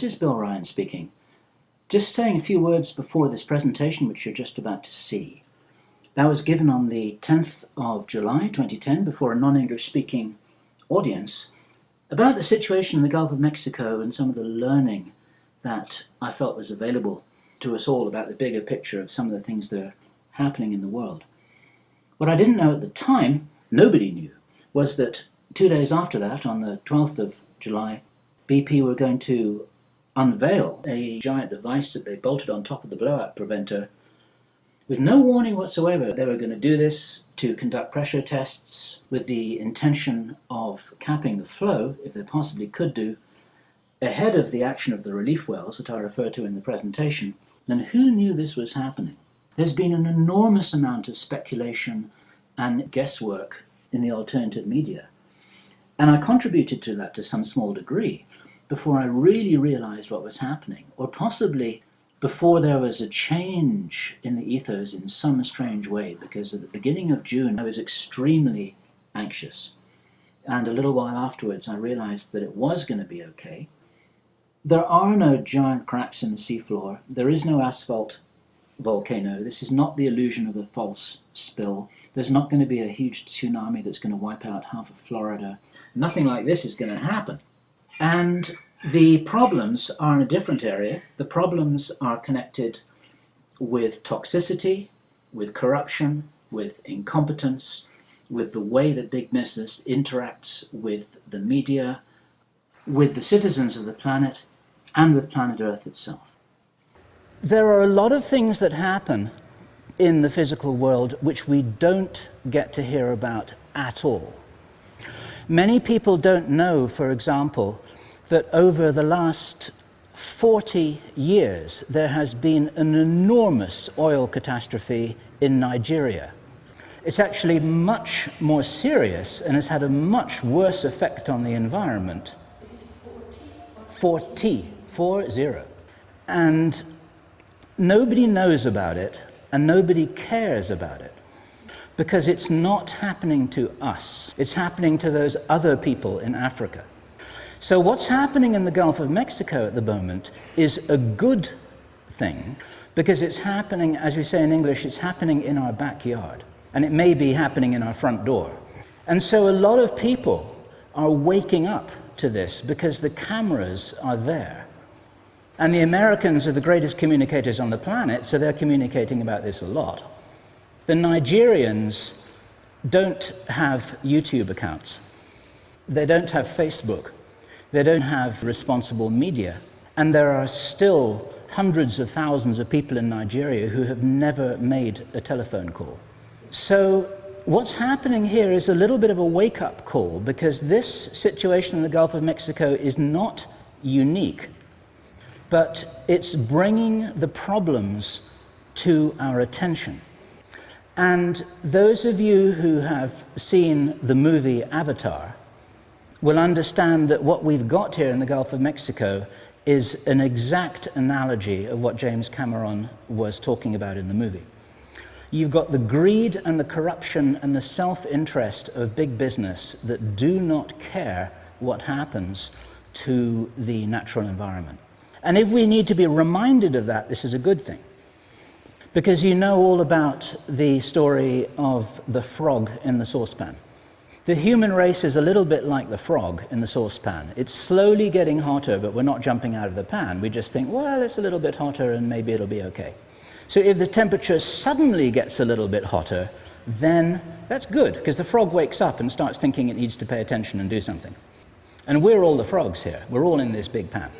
This is Bill Ryan speaking. Just saying a few words before this presentation which you're just about to see. That was given on the 10th of July 2010 before a non-English speaking audience about the situation in the Gulf of Mexico and some of the learning that I felt was available to us all about the bigger picture of some of the things that are happening in the world. What I didn't know at the time, nobody knew, was that 2 days after that, on the 12th of July, BP were going to unveil a giant device that they bolted on top of the blowout preventer with no warning whatsoever. They were going to do this to conduct pressure tests with the intention of capping the flow, if they possibly could do, ahead of the action of the relief wells that I refer to in the presentation. And who knew this was happening? There's been an enormous amount of speculation and guesswork in the alternative media. And I contributed to that to some small degree before I really realized what was happening, or possibly before there was a change in the ethos in some strange way, because at the beginning of June I was extremely anxious. And a little while afterwards I realized that it was going to be okay. There are no giant cracks in the seafloor. There is no asphalt volcano. This is not the illusion of a false spill. There's not going to be a huge tsunami that's going to wipe out half of Florida. Nothing like this is going to happen. And the problems are in a different area. The problems are connected with toxicity, with corruption, with incompetence, with the way that big business interacts with the media, with the citizens of the planet, and with planet Earth itself. There are a lot of things that happen in the physical world which we don't get to hear about at all. Many people don't know, for example, that over the last 40 years there has been an enormous oil catastrophe in Nigeria. It's actually much more serious and has had a much worse effect on the environment. 40. And nobody knows about it and nobody cares about it because it's not happening to us. It's happening to those other people in Africa. So what's happening in the Gulf of Mexico at the moment is a good thing because it's happening, as we say in English, it's happening in our backyard. And it may be happening in our front door. And so a lot of people are waking up to this because the cameras are there. And the Americans are the greatest communicators on the planet, so they're communicating about this a lot. The Nigerians don't have YouTube accounts. They don't have Facebook. They don't have responsible media. And there are still hundreds of thousands of people in Nigeria who have never made a telephone call. So what's happening here is a little bit of a wake-up call because this situation in the Gulf of Mexico is not unique, but it's bringing the problems to our attention. And those of you who have seen the movie Avatar will understand that what we've got here in the Gulf of Mexico is an exact analogy of what James Cameron was talking about in the movie. You've got the greed and the corruption and the self-interest of big business that do not care what happens to the natural environment. And if we need to be reminded of that, this is a good thing. Because you know all about the story of the frog in the saucepan. The human race is a little bit like the frog in the saucepan. It's slowly getting hotter, but we're not jumping out of the pan. We just think, well, it's a little bit hotter and maybe it'll be okay. So if the temperature suddenly gets a little bit hotter, then that's good, because the frog wakes up and starts thinking it needs to pay attention and do something. And we're all the frogs here. We're all in this big pan.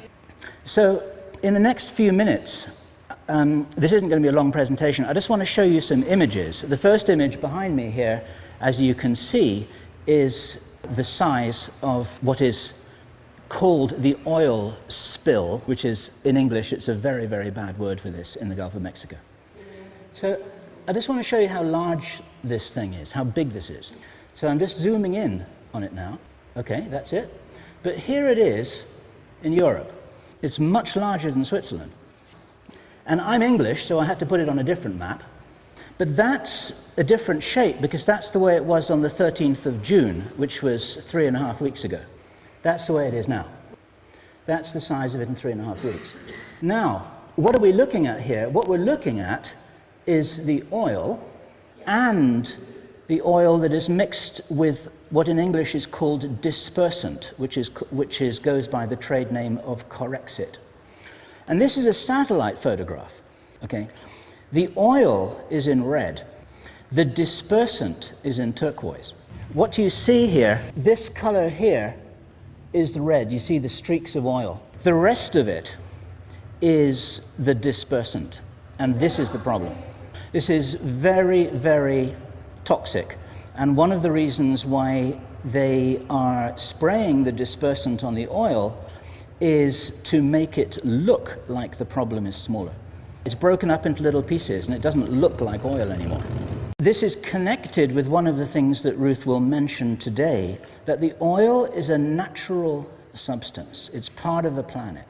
So in the next few minutes, this isn't going to be a long presentation. I just want to show you some images. The first image behind me here, as you can see, is the size of what is called the oil spill, which is, in English, it's a very, very bad word for this in the Gulf of Mexico. So I just want to show you how large this thing is, how big this is. So I'm just zooming in on it now. Okay, that's it. But here it is in Europe. It's much larger than Switzerland. And I'm English, so I had to put it on a different map. But that's a different shape because that's the way it was on the 13th of June, which was 3.5 weeks ago. That's the way it is now. That's the size of it in 3.5 weeks. Now, what are we looking at here? What we're looking at is the oil, and the oil that is mixed with what in English is called dispersant, which goes by the trade name of Corexit. And this is a satellite photograph, okay? The oil is in red. The dispersant is in turquoise. What you see here, this color here, is the red. You see the streaks of oil. The rest of it is the dispersant, and this is the problem. This is very, very toxic, and one of the reasons why they are spraying the dispersant on the oil is to make it look like the problem is smaller. It's broken up into little pieces, and it doesn't look like oil anymore. This is connected with one of the things that Ruth will mention today, that the oil is a natural substance. It's part of the planet.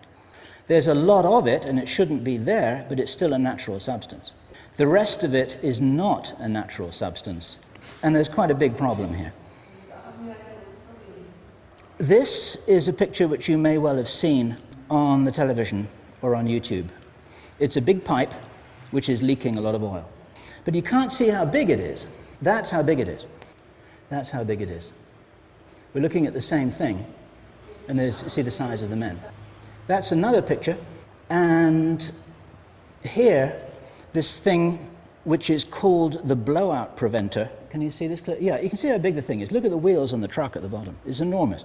There's a lot of it, and it shouldn't be there, but it's still a natural substance. The rest of it is not a natural substance, and there's quite a big problem here. This is a picture which you may well have seen on the television or on YouTube. It's a big pipe which is leaking a lot of oil. But you can't see how big it is. That's how big it is. That's how big it is. We're looking at the same thing, and see the size of the men. That's another picture, and here, this thing which is called the blowout preventer. Can you see this clearly? Yeah, you can see how big the thing is. Look at the wheels on the truck at the bottom. It's enormous.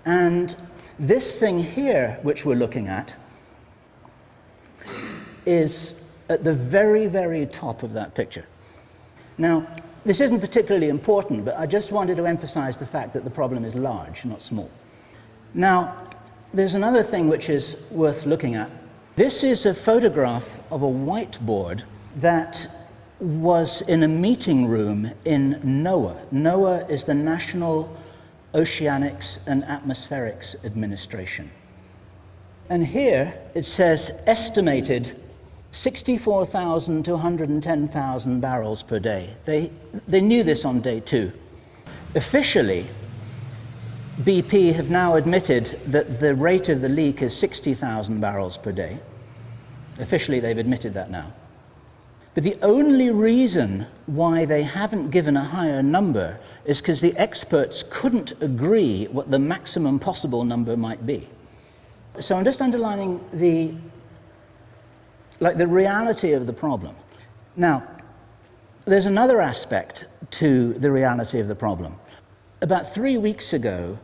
And this thing here, which we're looking at, is at the very, very top of that picture. Now, this isn't particularly important, but I just wanted to emphasize the fact that the problem is large, not small. Now, there's another thing which is worth looking at. This is a photograph of a whiteboard that was in a meeting room in NOAA. NOAA is the National Oceanics and Atmospherics Administration. And here it says estimated 64,000 to 110,000 barrels per day. They knew this on day 2. Officially, BP have now admitted that the rate of the leak is 60,000 barrels per day. Officially, they've admitted that now. But the only reason why they haven't given a higher number is because the experts couldn't agree what the maximum possible number might be. So I'm just underlining the reality of the problem. Now, there's another aspect to the reality of the problem. About 3 weeks ago,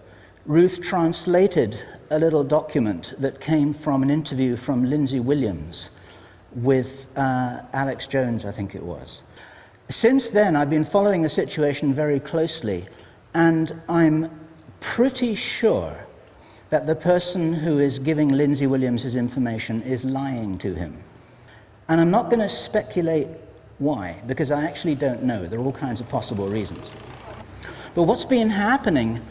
Ruth translated a little document that came from an interview from Lindsay Williams with Alex Jones, I think it was. Since then, I've been following the situation very closely, and I'm pretty sure that the person who is giving Lindsay Williams his information is lying to him. And I'm not going to speculate why, because I actually don't know. There are all kinds of possible reasons. But what's been happening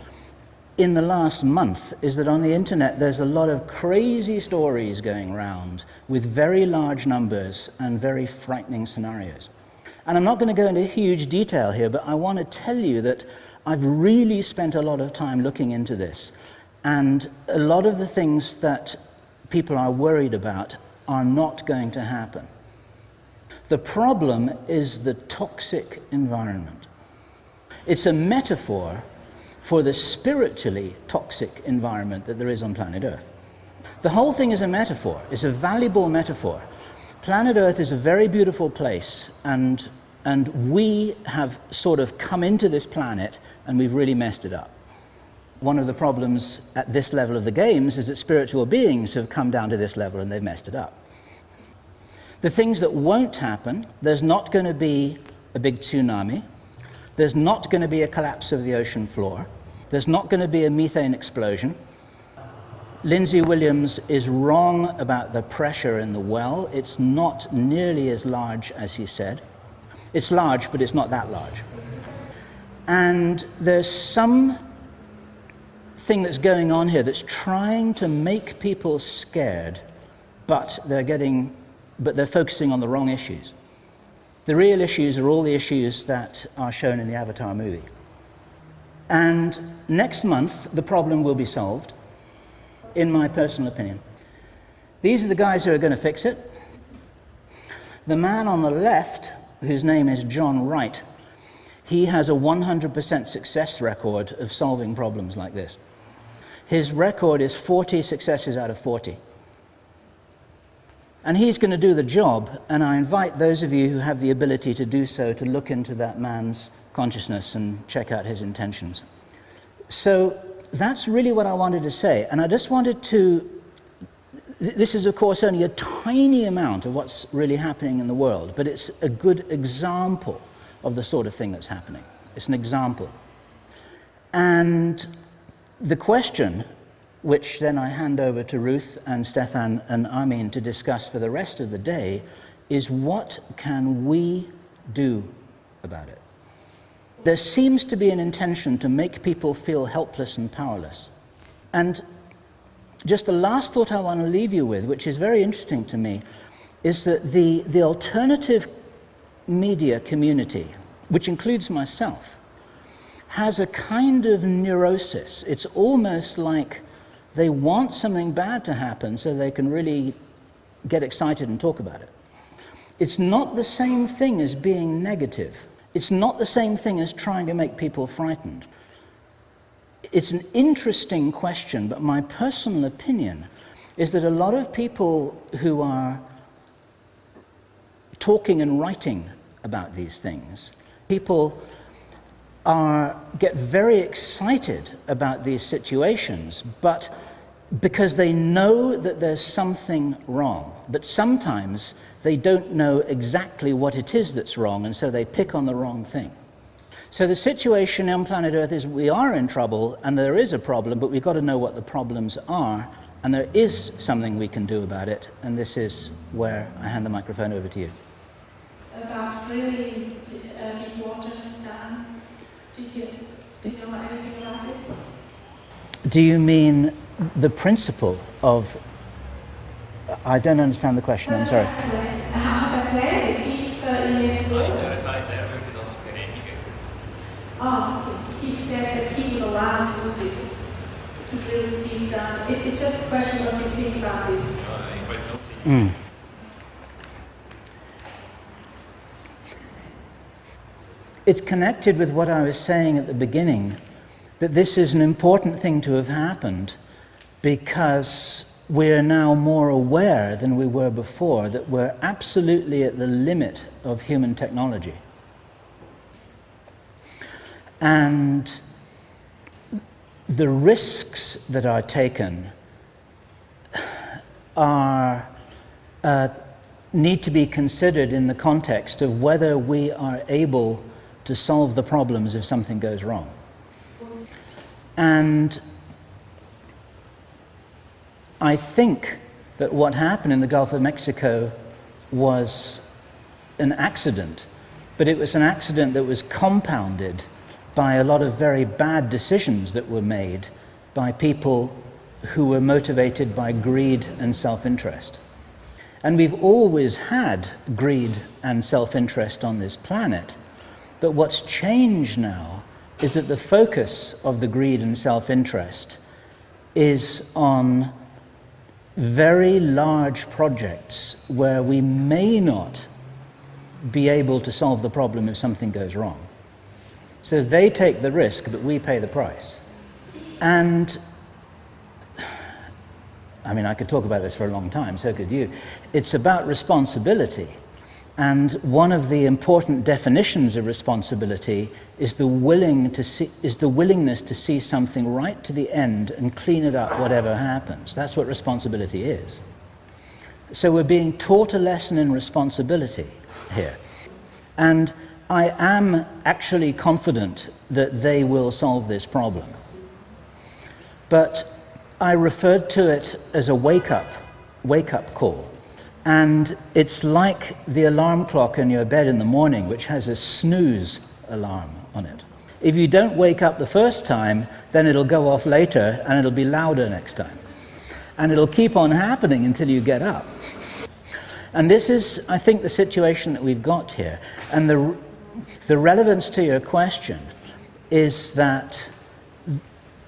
in the last month is that on the internet there's a lot of crazy stories going around with very large numbers and very frightening scenarios. And I'm not going to go into huge detail here, but I want to tell you that I've really spent a lot of time looking into this. And a lot of the things that people are worried about are not going to happen. The problem is the toxic environment. It's a metaphor for the spiritually toxic environment that there is on planet Earth. The whole thing is a metaphor. It's a valuable metaphor. Planet Earth is a very beautiful place, and we have sort of come into this planet and we've really messed it up. One of the problems at this level of the games is that spiritual beings have come down to this level and they've messed it up. The things that won't happen, there's not going to be a big tsunami, there's not going to be a collapse of the ocean floor, there's not going to be a methane explosion. Lindsay Williams is wrong about the pressure in the well. It's not nearly as large as he said. It's large, but it's not that large. And there's some thing that's going on here that's trying to make people scared, but they're focusing on the wrong issues. The real issues are all the issues that are shown in the Avatar movie. And next month, the problem will be solved. in my personal opinion. These are the guys who are going to fix it. The man on the left, whose name is John Wright, he has a 100% success record of solving problems like this. His record is 40 successes out of 40. And he's going to do the job, and I invite those of you who have the ability to do so to look into that man's consciousness and check out his intentions. So that's really what I wanted to say, and I just wanted to, this is of course only a tiny amount of what's really happening in the world, but it's a good example of the sort of thing that's happening. It's an example. And the question, which then I hand over to Ruth and Stefan and Armin to discuss for the rest of the day, is what can we do about it? There seems to be an intention to make people feel helpless and powerless. And just the last thought I want to leave you with, which is very interesting to me, is that the alternative media community, which includes myself, has a kind of neurosis. It's almost like they want something bad to happen so they can really get excited and talk about it. It's not the same thing as being negative. It's not the same thing as trying to make people frightened. It's an interesting question, but my personal opinion is that a lot of people who are talking and writing about these things, people get very excited about these situations, but because they know that there's something wrong. But sometimes they don't know exactly what it is that's wrong, and so they pick on the wrong thing. So the situation on planet Earth is we are in trouble, and there is a problem, but we've got to know what the problems are, and there is something we can do about it, and this is where I hand the microphone over to you. About drilling deep water down, do you know anything about this? Do you mean the principle of... I don't understand the question, I'm sorry. He said that he will allow to do this, to drill deep down. It's just a question what you think about this. It's connected with what I was saying at the beginning, that this is an important thing to have happened because we're now more aware than we were before that we're absolutely at the limit of human technology. And the risks that are taken need to be considered in the context of whether we are able to solve the problems if something goes wrong. And I think that what happened in the Gulf of Mexico was an accident, but it was an accident that was compounded by a lot of very bad decisions that were made by people who were motivated by greed and self-interest. And we've always had greed and self-interest on this planet, but what's changed now is that the focus of the greed and self-interest is on very large projects where we may not be able to solve the problem if something goes wrong. So they take the risk, but we pay the price. And I mean, I could talk about this for a long time, so could you. It's about responsibility. And one of the important definitions of responsibility is the willingness to see something right to the end and clean it up whatever happens. That's what responsibility is. So we're being taught a lesson in responsibility here. And I am actually confident that they will solve this problem. But I referred to it as a wake-up call. And it's like the alarm clock in your bed in the morning, which has a snooze alarm on it. If you don't wake up the first time, then it'll go off later and it'll be louder next time. And it'll keep on happening until you get up. And this is, I think, the situation that we've got here. And the relevance to your question is that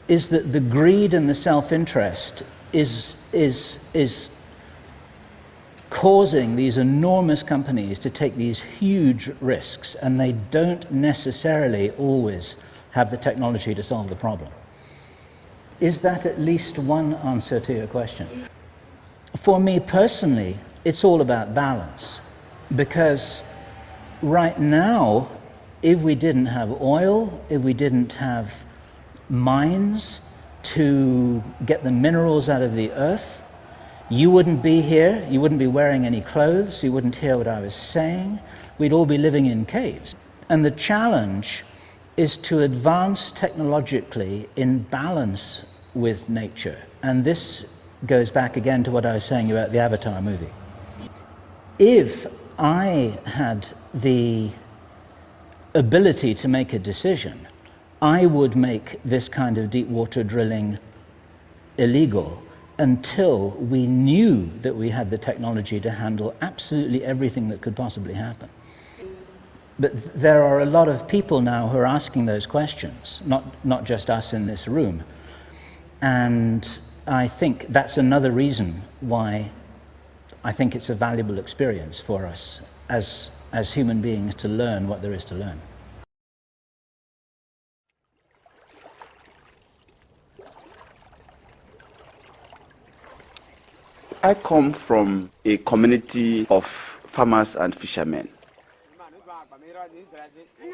the greed and the self-interest is causing these enormous companies to take these huge risks, and they don't necessarily always have the technology to solve the problem. Is that at least one answer to your question? For me personally, it's all about balance, because right now, if we didn't have oil, if we didn't have mines to get the minerals out of the earth, you wouldn't be here, you wouldn't be wearing any clothes, you wouldn't hear what I was saying, we'd all be living in caves. And the challenge is to advance technologically in balance with nature. And this goes back again to what I was saying about the Avatar movie. If I had the ability to make a decision, I would make this kind of deep water drilling illegal until we knew that we had the technology to handle absolutely everything that could possibly happen. But there are a lot of people now who are asking those questions, not just us in this room. And I think that's another reason why I think it's a valuable experience for us as human beings to learn what there is to learn. I come from a community of farmers and fishermen.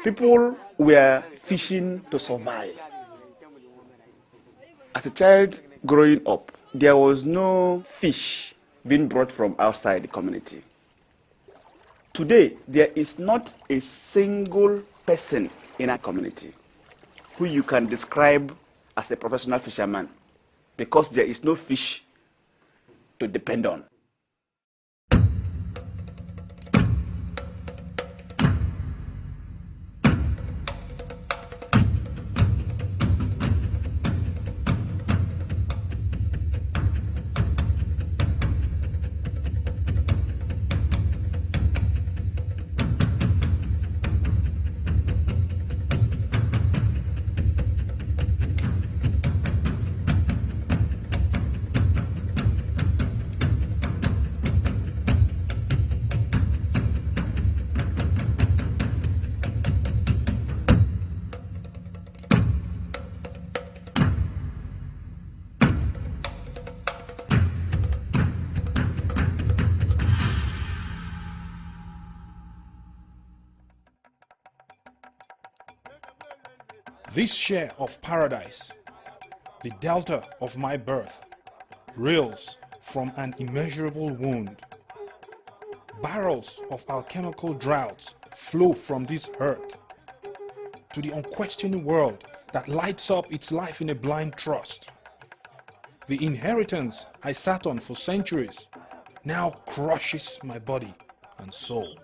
People were fishing to survive. As a child growing up, there was no fish being brought from outside the community. Today, there is not a single person in our community who you can describe as a professional fisherman, because there is no fish to depend on. This share of paradise, the delta of my birth, reels from an immeasurable wound. Barrels of alchemical droughts flow from this hurt to the unquestioning world that lights up its life in a blind trust. The inheritance I sat on for centuries now crushes my body and soul.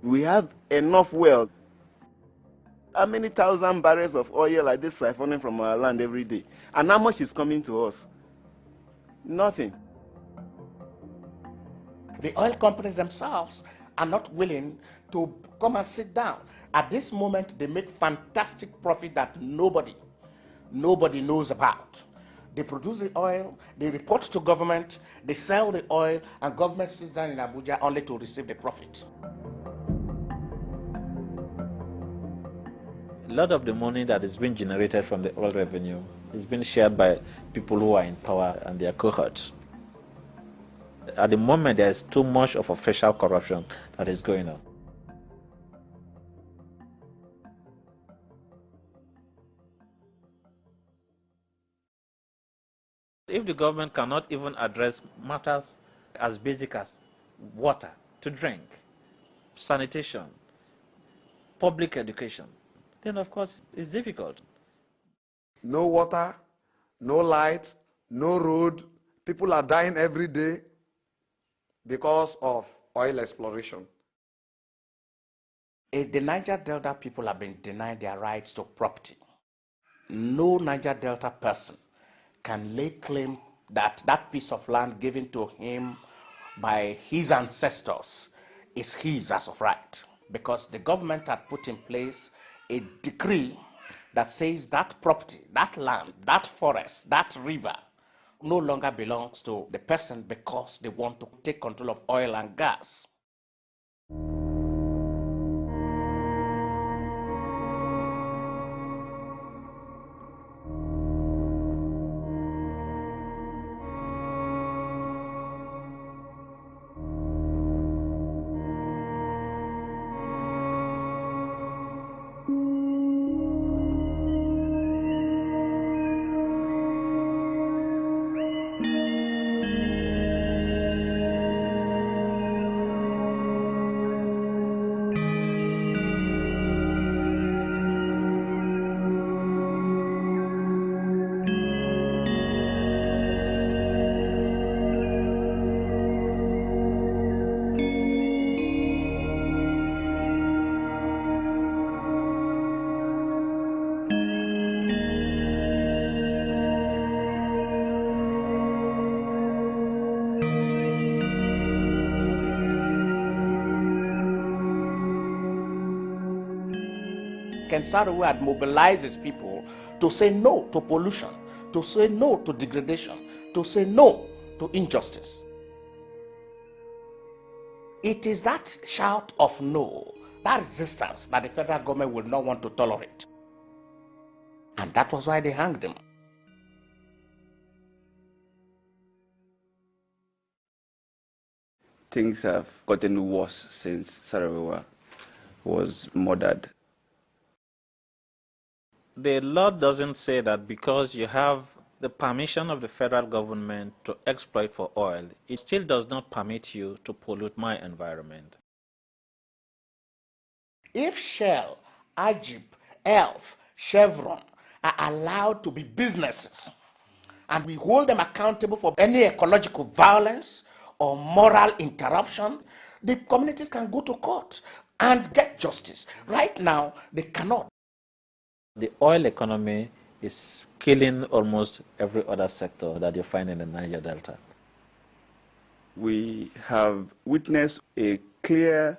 We have enough wealth. How many thousand barrels of oil like this siphoning from our land every day? And how much is coming to us? Nothing. The oil companies themselves are not willing to come and sit down. At this moment, they make fantastic profit that nobody knows about. They produce the oil, they report to government, they sell the oil, and government sits down in Abuja only to receive the profit. A lot of the money that is being generated from the oil revenue is being shared by people who are in power and their cohorts. At the moment, there is too much of official corruption that is going on. If the government cannot even address matters as basic as water to drink, sanitation, public education, then of course it's difficult. No water, no light, no road. People are dying every day because of oil exploration. The Niger Delta people have been denied their rights to property. No Niger Delta person can lay claim that that piece of land given to him by his ancestors is his as of right, because the government had put in place a decree that says that property, that land, that forest, that river no longer belongs to the person because they want to take control of oil and gas. Ken Saro had mobilized his people to say no to pollution, to say no to degradation, to say no to injustice. It is that shout of no, that resistance, that the federal government will not want to tolerate. And that was why they hanged him. Things have gotten worse since Sarajevo was murdered. The law doesn't say that because you have the permission of the federal government to exploit for oil, it still does not permit you to pollute my environment. If Shell, Ajib, Elf, Chevron are allowed to be businesses, and we hold them accountable for any ecological violence or moral interruption, the communities can go to court and get justice. Right now, they cannot. The oil economy is killing almost every other sector that you find in the Niger Delta. We have witnessed a clear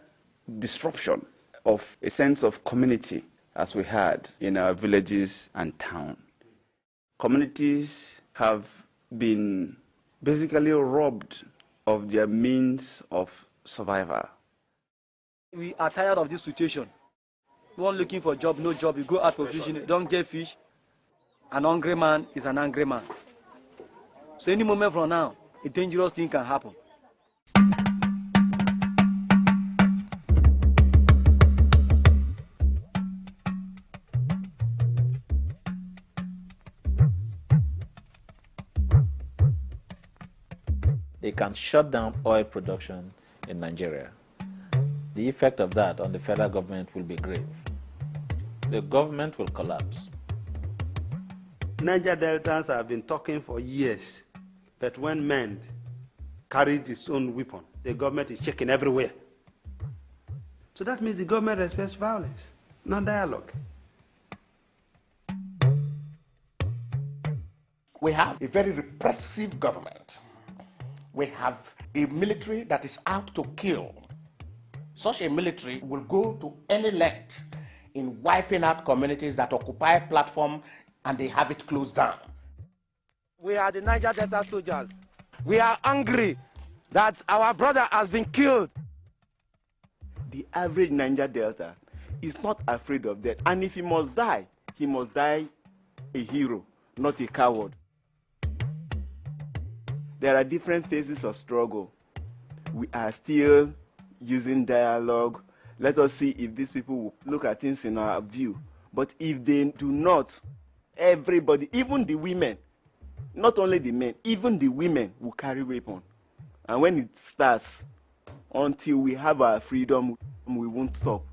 disruption of a sense of community as we had in our villages and towns. Communities have been basically robbed of their means of survival. We are tired of this situation. One looking for a job, no job, you go out for fishing, you don't get fish. An hungry man is an angry man. So any moment from now, a dangerous thing can happen. They can shut down oil production in Nigeria. The effect of that on the federal government will be grave. The government will collapse. Niger Deltans have been talking for years, but when men carried its own weapon, the government is shaking everywhere. So that means the government respects violence, not dialogue. We have a very repressive government. We have a military that is out to kill. Such a military will go to any length in wiping out communities that occupy a platform and they have it closed down. We are the Niger Delta soldiers. We are angry that our brother has been killed. The average Niger Delta is not afraid of death. And if he must die a hero, not a coward. There are different phases of struggle. We are still using dialogue. Let us see if these people will look at things in our view. But if they do not, everybody, even the women, not only the men, even the women will carry weapons. And when it starts, until we have our freedom, we won't stop.